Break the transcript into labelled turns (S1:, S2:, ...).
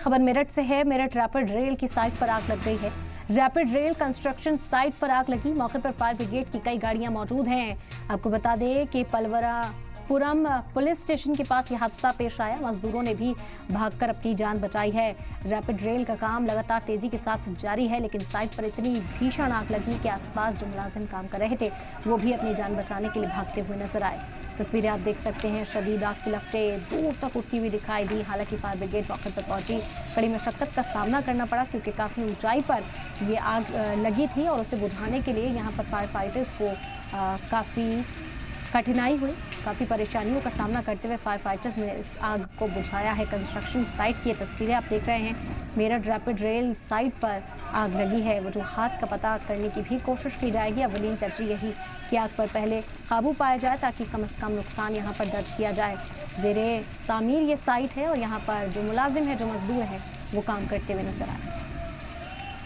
S1: खबर मेरठ से है। मेरठ रैपिड रेल की साइट पर आग लग गई है। रैपिड रेल कंस्ट्रक्शन साइट पर आग लगी। मौके पर फायर ब्रिगेड की कई गाड़ियां मौजूद हैं। आपको बता दें कि पलवरापुरम पुलिस स्टेशन के पास यह हादसा पेश आया। मजदूरों ने भी भागकर अपनी जान बचाई है। रैपिड रेल का काम लगातार तेजी के साथ जारी है, लेकिन साइट पर इतनी भीषण आग लगी कि आसपास जो मुलाजिम काम कर रहे थे वो भी अपनी जान बचाने के लिए भागते हुए नजर आए। तस्वीरें आप देख सकते हैं। शदीद आग की लपटें दूर तक उठती हुई दिखाई दी। हालांकि फायर ब्रिगेड मौके पर पहुंची। कड़ी मशक्कत का सामना करना पड़ा क्योंकि काफ़ी ऊंचाई पर ये आग लगी थी और उसे बुझाने के लिए यहाँ पर फायर फाइटर्स को काफ़ी कठिनाई हुई। काफ़ी परेशानियों का सामना करते हुए फायर फाइटर्स ने इस आग को बुझाया है। कंस्ट्रक्शन साइट की तस्वीरें आप देख रहे हैं। मेरठ रैपिड रेल साइट पर आग लगी है। वजूहात का पता करने की भी कोशिश की जाएगी। अवलीन तरजीह यही कि आग पर पहले काबू पाया जाए ताकि कम से कम नुकसान यहाँ पर दर्ज किया जाए। ज़ेरे तामीर ये साइट है और यहाँ पर जो मुलाजिम है, जो मजदूर हैं, वो काम करते हुए नजर आए।